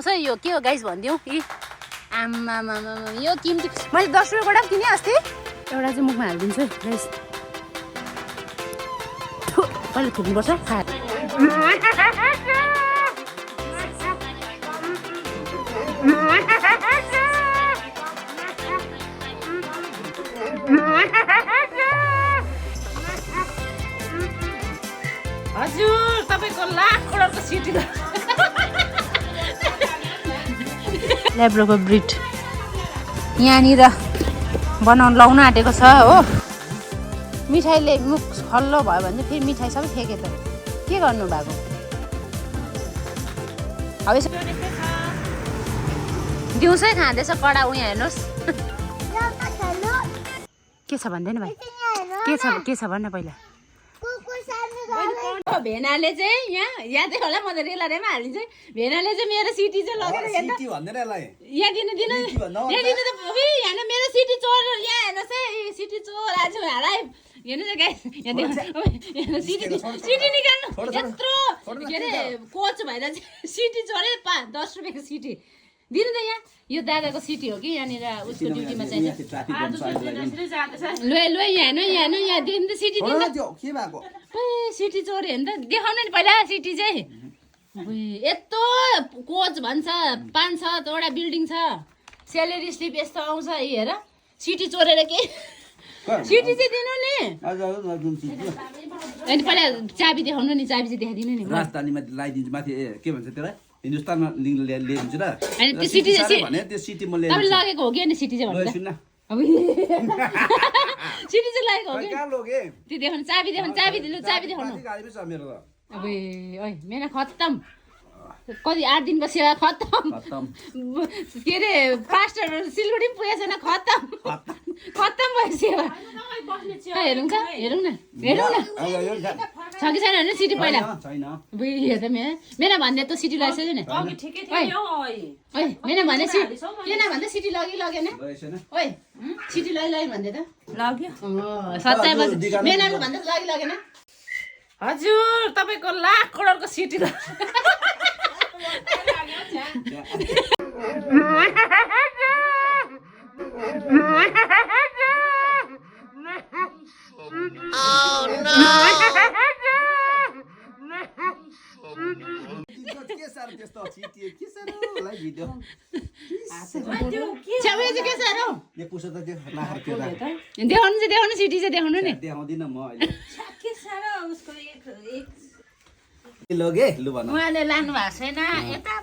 यो के हो गाइस भनिदिउँ आमा यो किम्ती मैले 10 रुपियाँबाट किने अस्ति एउटा चाहिँ मुखमा हालिदिन्छु है गाइस कहिले थुक्नुपर्छ हजुर तपाईको लाख करोडको सिटी ल्याब्रोको ब्रिड यहाँनिर बनाउन लाउन आँटेको छ हो मिठाईले मुख हल्लो भयो भने फेरि मिठाई सबै फेके त के गर्नु भएको अब दिउँसै खाँदैछ कडा उहाँ हेर्नुहोस् के छ भन्दैन भाइ के छ भन्न पहिला भेनाले चाहिँ यहाँ यादै होला म त रेलारेमा हालिदिन्छु भेनाले चाहिँ मेरो सिटी चाहिँ लगेर यहाँ दिनु त यहाँ मेरो सिटी चोर यहाँ हेर्नुहोस् है सिटी चोर आज हालै हेर्नु चाहिँ गाइस यहाँ सिटी निकाल्नु यत्रो के अरे कोच भएर सिटी चोरे 10 रुपियाँको सिटी दिनु त यहाँ यो दादाको सिटी हो कि यहाँनिर उसको ड्युटीमा चाहिँ ल यहाँ दिनु त सिटी दिनु सिटी चोरी हेर्नु त देखाउनु नि पहिला सिटी चाहिँ यस्तो कोच भन्छ 5-6वटा बिल्डिङ छ स्यालेरी स्लिप यस्तो आउँछ हेर सिटी चोरेर के सिटी चाहिँ दिनु नि अनि पहिला चाबी देखाउनु नि चाबी चाहिँ देखाइदिनु नि राजधानीमा लगाइदिन्छु माथि के भन्छ त्यसलाई हिन्दुस्तानमा ल्याइदिन्छु र अनि त्यो सिटी चाहिँ भने त्यो सिटी म ल्याइदिन्छु तपाईले लगेको हो कि अनि सिटी चाहिँ भन्नु सुन्न सिटी चाहिँ लगेको हो कि कहाँ लगे त्यो देखाउनु चाबी दिनु चाबी देखाउनु गाडी छ मेरो त अबे ओइ मेरा खत्तम कति 8 दिनको सेवा खत्तम के अरे पास्टर सिलगढी पनि पुगेको छैन खत्तम भयो सेवा हेरौँ त हेरौँ न छ कि छैन भने सिटी पहिला बुझ्यो त मेरा भन्दै त सिटी लगाइसक्यो नि ओइ मेरा भन्दै किन भन्दै सिटी लगेन ओइ सिटी लगे भन्दै त लाग्यो सच्चाइ मेनाले भन्दै लगेन हजुर तपाईको लाख करोडको सिटी ल देखाउनु सिटी चाहिँ देखाउनु नि देखाउँदिन म लगे लु भन उहाँले लानु भएको छैन यता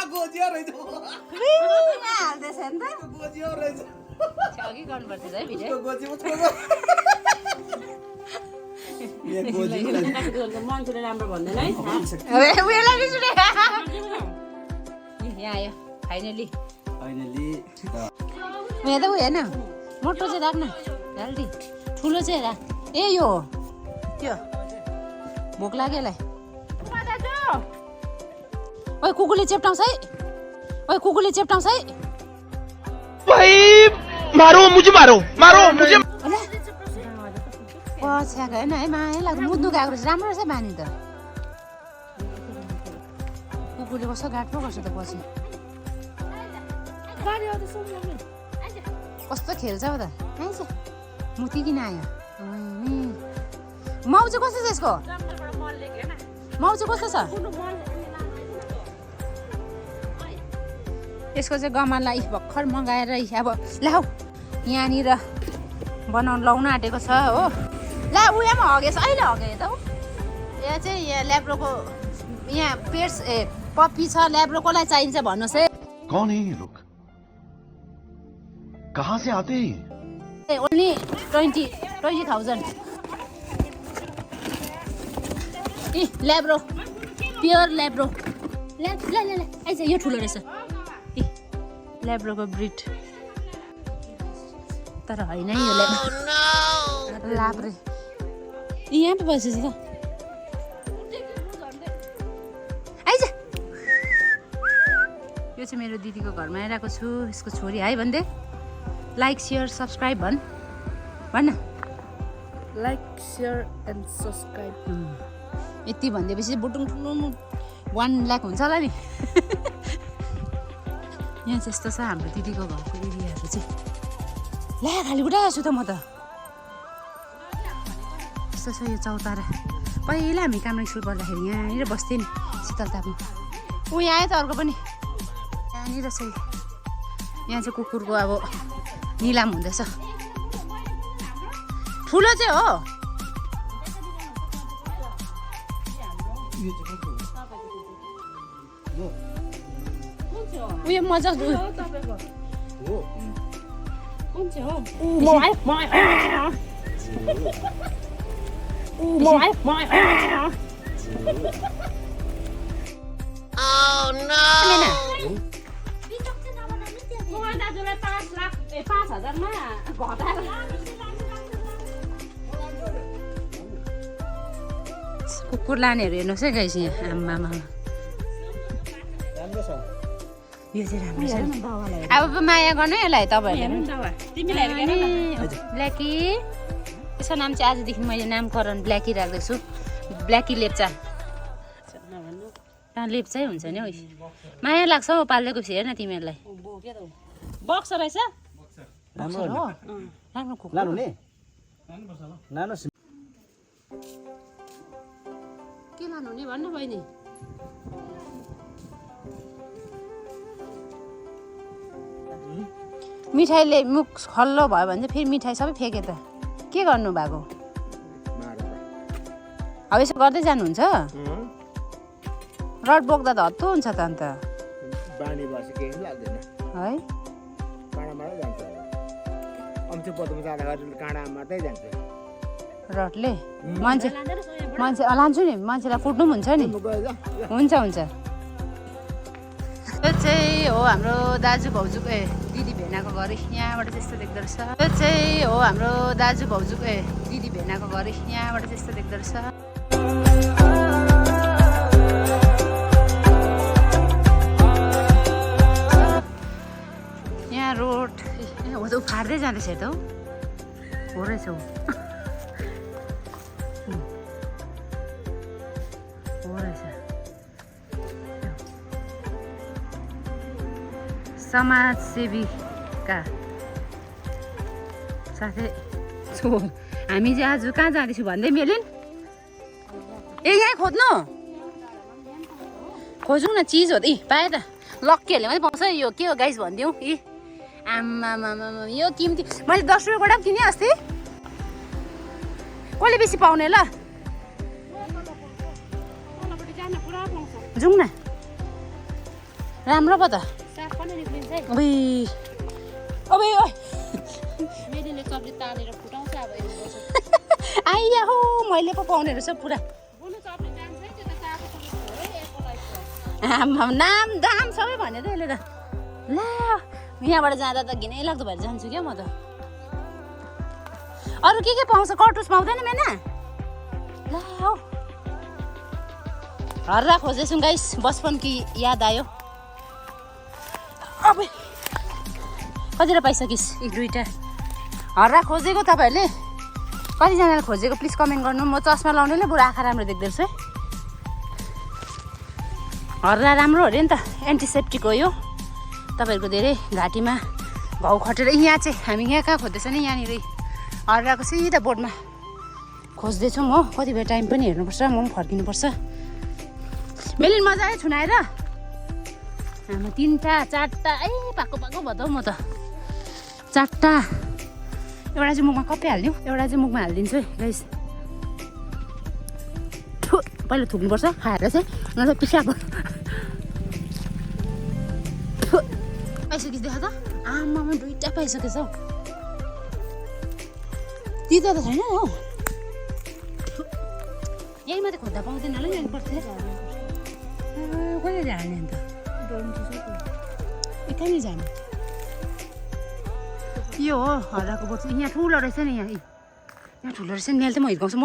गोजिया रहेछ हाल्दैछ नि त गोजिया रहेछ अघि गर्नुपर्छ है भिडियो मान्छेले राम्रो भन्दैन है यहाँ आयो फाइनली यहाँ त हेर्न मोटो चाहिँ राख्न हेल्दी ठुलो चाहिँ राख ए यो त्यो भोक लाग्यो यसलाई ओइ कुकुरले चेप्टाउँछ है मारो मुझे पछ्याएको होइन है माया लाग्दो मुद्नु गएको रहेछ राम्रो रहेछ बानी त कुकुरले कस्तो गाड पो गर्छ त पछि कस्तो खेल्छ हौ त मुतिकिन आयो माउ चाहिँ कस्तो छ यसको यसको चाहिँ गमनलाई भर्खर मगाएर अब लाउ यहाँनिर बनाउन लाउन आँटेको छ हो ला उयामा हगेछ अहिले हगे त यहाँ चाहिँ यहाँ ल्याब्रोको यहाँ पेट्स पप्पी छ ल्याब्रोकोलाई चाहिन्छ भन्नुहोस् है कौन है ये लोग कहाँ से आते हैं ओन्ली 20,000 ल्याब्रो प्योर ल्याब्रो आइज यो ठुलो रहेछ ल्याब्रोको ब्रिड तर होइन यो ल्याब्रो यहाँ पो बसेछ त आइज यो चाहिँ मेरो दिदीको घरमा आइरहेको छु यसको छोरी है भन्दै लाइक शेयर सब्सक्राइब भन्न लाइक शेयर एन्ड सब्सक्राइब यति भनिदिएपछि बुटुङ 1 लाख हुन्छ होला नि यहाँ चाहिँ यस्तो छ हाम्रो दिदीको घरको एरियाहरू चाहिँ ला खाली उठाएको छु त म त यस्तो छ यो चौतारा पहिला हामी कामराङ स्कुल पढ्दाखेरि यहाँनिर बस्थ्यौँ नि शीतल ताप्नु यहाँ आयो त अर्को पनि यहाँनिर चाहिँ यहाँ चाहिँ कुकुरको अब निलाम हुँदैछ ठुलो चाहिँ हो उयो मजाक कुकुर लानेहरू हेर्नुहोस् है गाइस यहाँ आम्मामा यो चाहिँ राम्रो छ अब माया गर्नु यसलाई तपाईँहरूले ब्ल्याकी यसको नाम चाहिँ आजदेखि मैले नामकरण ब्ल्याकी राख्दैछु ब्ल्याकी लेप्चा लेप्चै हुन्छ नि हौ माया लाग्छ हौ पाल्दैपछि हेर न तिमीहरूलाई बक्स रहेछ के लानु नि भन्नु बहिनी मिठाईले मुख खल्लो भयो भने चाहिँ फेरि मिठाई सबै फेके त के गर्नु भएको अब यसो गर्दै जानुहुन्छ रड बोक्दा त हत्तु हुन्छ त अन्त है रडले मान्छे लान्छु नि मान्छेलाई कुट्नु पनि हुन्छ नि हुन्छ यो चाहिँ हो हाम्रो दाजु भाउजूको दिदी भेनाको घर यहाँबाट त्यस्तो देख्दो रहेछ यो चाहिँ हो हाम्रो दाजु भाउजूको दिदी भेनाको घर यहाँबाट त्यस्तो देख्दो रहेछ यहाँ रोड हो त फाट्दै जाँदैछ त हो रहेछ हो रहेछ समाजसेवीका साथै हामी चाहिँ आज कहाँ जाँदैछु भन्दै मेलिन यहीँ खोज्नु खोजौँ न चिज हो त पाएँ त लक्कीहरूले मात्रै पाउँछ यो के हो गाइस भनिदिउँ आम्मामा यो किम्ती मैले 10 रुपियाँ गोडा पनि किनेँ अस्ति कसले बेसी पाउने ल जाउँ न राम्रो पो त आइया हो मैले पो पाउने रहेछ पुरा नाम दाम सबै भन्यो त यसले त ल यहाँबाट जाँदा त घिनै लाग्दो भएर जान्छु क्या म त अरू के पाउँछ कटुस पाउँदैन मेना ल हौ हर्रा खोज्दैछौँ गाइस बचपन कि याद आयो अब कतिवटा पाइसकिस् 1-2टा हर्रा खोजेको तपाईँहरूले कतिजनाले खोजेको प्लिज कमेन्ट गर्नु म चस्मा लाउनेले बुढो आँखा राम्रो देख्दो रहेछु है हर्रा राम्रो अरे नि त एन्टिसेप्टिक हो यो तपाईँहरूको धेरै घाँटीमा घाउ खटेर यहाँ चाहिँ हामी यहाँ कहाँ खोज्दैछ नि यहाँनिर हर्राको सिधा बोर्डमा खोज्दैछौँ हो कति बेला टाइम पनि हेर्नुपर्छ म पनि फर्किनुपर्छ मेलिन मजा आयो छुनाएर हाम्रो 3टा 4टा पाको भयो म त 4टा एउटा चाहिँ मुखमा कपी हालिदिउँ एउटा चाहिँ मुखमा हालिदिन्छु है गाइस पहिला थुक्नुपर्छ खाएर चाहिँ नत्र पिसाब पाइसकिस् देख त आमामा 2टा पाइसकेछ हौ तितो त छैन हौ यही मात्रै खोज्दा पाउँदैन होला नि पर्थ्यो कहिले जाने अन्त कहिले जाने यो हो हर्राको बोट यहाँ ठुलो रहेछ नि यहाँ ठुलो रहेछ नि मैले त म हिर्काउँछु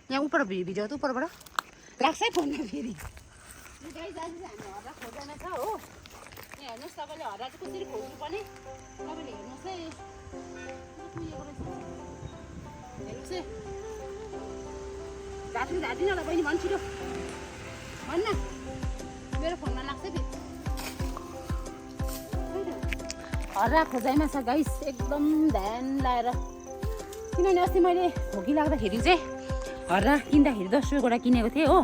यहाँ उपबाट भिडियो त उपरबाट लाग्छ है फोनमा फेरि हर्रा खोज्दैन छ हो यहाँ हेर्नुहोस् तपाईँले हर्रा चाहिँ कसरी खोज्नु पर्ने तपाईँले हेर्नुहोस् है हेर्नुहोस् है झादिन होला बहिनी भन्छु र भन्न मेरो फोनमा लाग्छ फेरि हर्रा खोजाइमा छ गाइस एकदम ध्यान लाएर किनभने अस्ति मैले खोकी लाग्दाखेरि चाहिँ हर्रा किन्दाखेरि 10 रुपियाँ गोटा किनेको थिएँ हो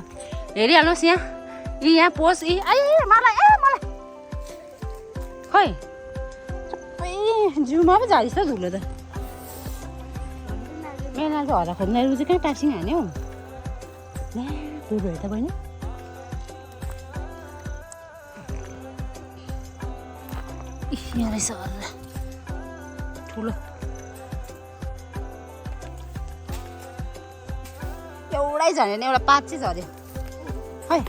हेरिहाल्नुहोस् यहाँ पोस मलाई खै जिउमा पो झारिस् त धुलो त मेनाको हरा खोज्नेहरू चाहिँ कहाँ टाक्सिङ हान्यो धुलो हेर त बहिनी यहाँ रहेछ हरा ठुलो एउटै झऱ्यो नि एउटा 5 चाहिँ झऱ्यो खै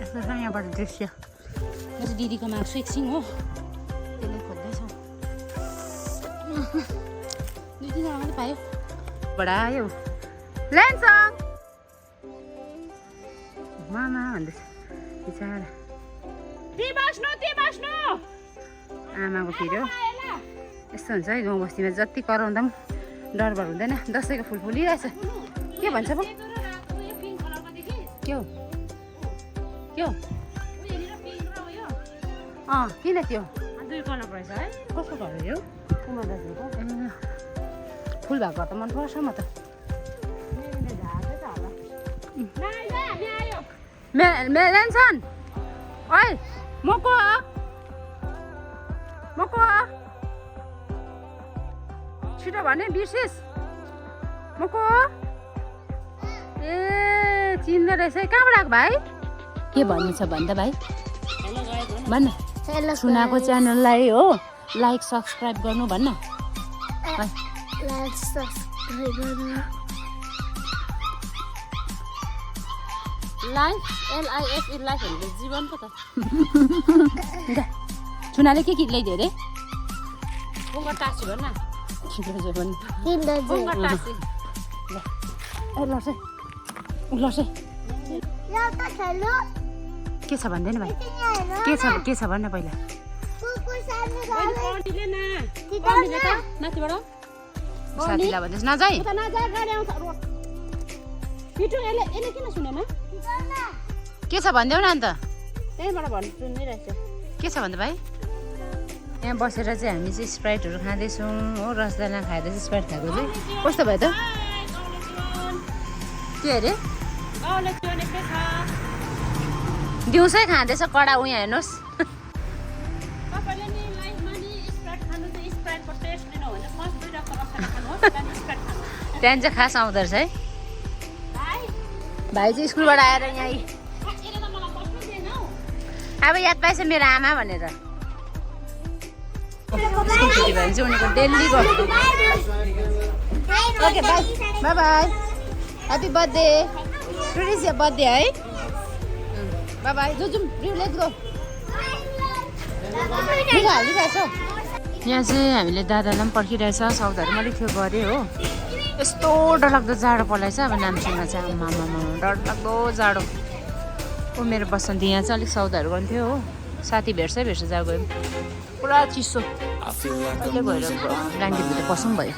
यस्तो छ यहाँबाट दृश्य यो चाहिँ दिदीको माग्छु एकछिन हो त्यसले खोज्दैछ 2-3 जना मात्रै पायो बढायो ल्यान्सङ मामा भन्दैछ बिचारा आमाको फेरि हो यस्तो हुन्छ है गाउँ बस्तीमा जति कराउँदा पनि डरभर हुँदैन दसैँको फुल फुलिरहेछ के भन्छ पो के हो किन त्यो 2 कलर रहेछ है कस्तो घर हो यो कुमार दाजुको फुल भएको त मन पर्छ म त मेलेन्छन् ओइ मको छिटो भने बिर्सिस मको ए चिन्दै रहेछ कहाँबाट आएको भाइ के भन्नु छ भन्दा भाइ भन्न सुनाको च्यानललाई हो लाइक सब्सक्राइब गर्नु भन्न लाइफ LIF लाइफ भनेको जीवन पो त सुनाले के ल्याइदियो अरे बुङ्गा टाँसी भन्न के छ भन्दैन भाइ के छ भन्न पहिला साथीलाई भन्दैछ नजाइ के छ भनिदेऊ न अन्त के छ भन्दा भाइ यहाँ बसेर चाहिँ हामी चाहिँ स्प्राइटहरू खाँदैछौँ हो रसदाना खाएर चाहिँ स्प्राइट खाएको चाहिँ कस्तो भयो त के अरे दिउँसै खाँदैछ कडा उयो हेर्नुहोस् त्यहाँदेखि चाहिँ खास आउँदो रहेछ है भाइ चाहिँ स्कुलबाट आएर यहाँ अब याद पाएछ मेरो आमा भनेर स्कुल छुट्टी भयो भने चाहिँ उनीहरूको डेली गर्छु okay by by happy birthday tourist yeah birthday है बाई बाई जाउँ लेट्स गो यहाँ चाहिँ हामीले दादालाई पनि पर्खिरहेछ सौदाहरू मैले थियो गरेँ हो यस्तो डरलाग्दो जाडो पर्दैछ अब नाम्चीमा चाहिँ आमा डरलाग्दो जाडो ओ मेरो बसन्ती यहाँ चाहिँ अलिक सौदाहरू गर्नु थियो हो साथी भेट्छ जा गयौँ पुरा चिसो अहिले गएर ब्ल्याङ्केटभित्र पसौँ भयो